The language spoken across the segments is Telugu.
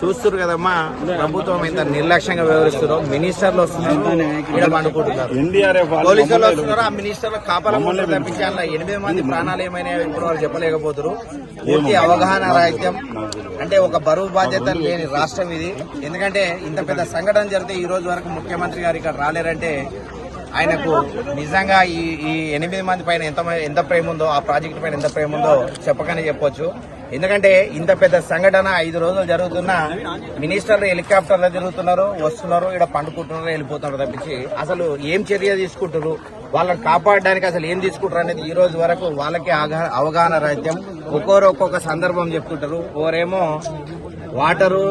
చూస్తున్నారు కదమ్మా, ప్రభుత్వం ఇంత నిర్లక్ష్యంగా వ్యవహరిస్తున్నారు. మినిస్టర్లు వస్తున్నారు, ఇక్కడ పండుకుంటున్నారు, పోలీసులు వస్తున్నారు, ఆ మినిస్టర్లు కాపాల తప్పించి అలా 8 మంది ప్రాణాలు ఏమైనా ఇప్పుడు వాళ్ళు చెప్పలేకపోతున్నారు. పూర్తి అవగాహన రాహిత్యం, అంటే ఒక బరువు బాధ్యత లేని రాష్ట్రం ఇది. ఎందుకంటే ఇంత పెద్ద సంఘటన జరిగితే ఈ రోజు వరకు ముఖ్యమంత్రి గారు ఇక్కడ రాలేరంటే ఆయనకు నిజంగా ఈ 8 మంది పైన ఎంత ప్రేమ ఉందో, ఆ ప్రాజెక్టు పైన ఎంత ప్రేమ ఉందో చెప్పకనే చెప్పొచ్చు. ఎందుకంటే ఇంత పెద్ద సంఘటన 5 రోజులు జరుగుతున్నా మినిస్టర్లు హెలికాప్టర్లో తిరుగుతున్నారు, వస్తున్నారు, ఇక్కడ పండుకుంటున్నారు, వెళ్ళిపోతున్నారు తప్పించి అసలు ఏం చర్య తీసుకుంటారు, వాళ్ళని కాపాడడానికి అసలు ఏం తీసుకుంటారు అనేది ఈ రోజు వరకు వాళ్ళకే అవగాహన రాహిత్యం. ఒక్కొక్కరు ఒక్కొక్క సందర్భం చెప్తుంటారు. ఓరేమో వాటరు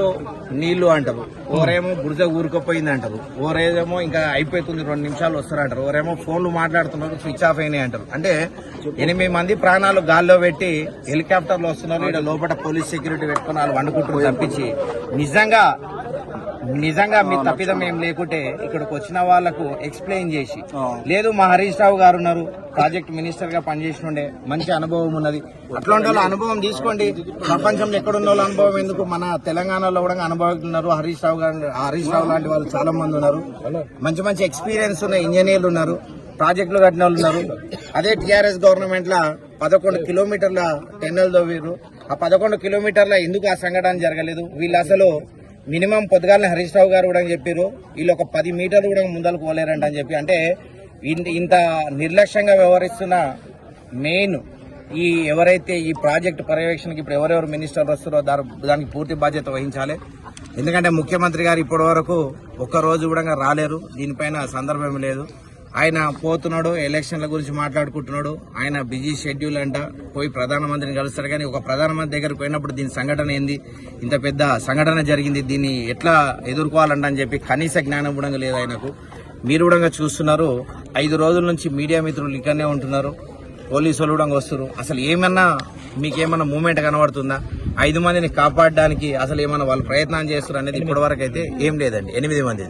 నీళ్లు అంటారు, ఓరేమో బురద ఊరుకుపోయింది అంటారు, ఓరేమో ఇంకా అయిపోతుంది 2 నిమిషాలు వస్తారంటారు, ఓరేమో ఫోన్లు మాట్లాడుతున్నారు స్విచ్ ఆఫ్ అయినాయి అంటారు. అంటే 8 మంది ప్రాణాలు గాల్లో పెట్టి హెలికాప్టర్లు వస్తున్నారు, ఇక్కడ లోపల పోలీస్ సెక్యూరిటీ పెట్టుకుని వాళ్ళు వండుకుంటారు తప్పించి నిజంగా మీ తప్పిదం ఏం లేకుంటే ఇక్కడికి వచ్చిన వాళ్లకు ఎక్స్ప్లెయిన్ చేసి, లేదు మా హరీష్ రావు గారు ఉన్నారు, ప్రాజెక్ట్ మినిస్టర్ గా పనిచేసినుండే, మంచి అనుభవం ఉన్నది, అట్లాంటి వాళ్ళ అనుభవం తీసుకోండి. ప్రపంచంలో ఎక్కడున్న వాళ్ళ అనుభవం ఎందుకు, మన తెలంగాణలో కూడా అనుభవిస్తున్నారు. హరీష్ రావు లాంటి వాళ్ళు చాలా మంది ఉన్నారు, మంచి మంచి ఎక్స్పీరియన్స్ ఉన్న ఇంజనీర్లు ఉన్నారు, ప్రాజెక్టులు కట్టిన వాళ్ళు ఉన్నారు. అదే టీఆర్ఎస్ గవర్నమెంట్ లా 11 కిలోమీటర్ల టెన్నెల్ తవ్విర్రు. ఆ 11 కిలోమీటర్ల ఎందుకు ఆ సంఘటన జరగలేదు? వీళ్ళు అసలు మినిమం పొద్దుగాలని హరీష్ రావు గారు కూడా చెప్పారు, వీళ్ళు ఒక 10 మీటర్లు కూడా ముందరకు పోలేరంట అని చెప్పి. అంటే ఇంత నిర్లక్ష్యంగా వ్యవహరిస్తున్న మెయిన్ ఎవరైతే ఈ ప్రాజెక్టు పర్యవేక్షణకి ఇప్పుడు ఎవరెవరు మినిస్టర్లు వస్తారో దానికి పూర్తి బాధ్యత వహించాలి. ఎందుకంటే ముఖ్యమంత్రి గారు ఇప్పటి వరకు ఒక్కరోజు కూడా రాలేరు, దీనిపైన సందర్భం లేదు. ఆయన పోతున్నాడు, ఎలక్షన్ల గురించి మాట్లాడుకుంటున్నాడు, ఆయన బిజీ షెడ్యూల్ అంట, పోయి ప్రధానమంత్రిని కలుస్తాడు. కానీ ఒక ప్రధానమంత్రి దగ్గరకు పోయినప్పుడు దీని సంఘటన ఏంది, ఇంత పెద్ద సంఘటన జరిగింది, దీన్ని ఎట్లా ఎదుర్కోవాలంట అని చెప్పి కనీస జ్ఞానం కూడా లేదు ఆయనకు. మీరు కూడా చూస్తున్నారు, 5 రోజుల నుంచి మీడియా మిత్రులు ఇక్కడనే ఉంటున్నారు, పోలీసు వాళ్ళు కూడా వస్తున్నారు. అసలు ఏమన్నా మీకేమన్నా మూమెంట్ కనబడుతుందా? 5 మందిని కాపాడడానికి అసలు ఏమన్నా వాళ్ళు ప్రయత్నం చేస్తున్నారు అనేది ఇప్పటి వరకు అయితే ఏం లేదండి. 8 మంది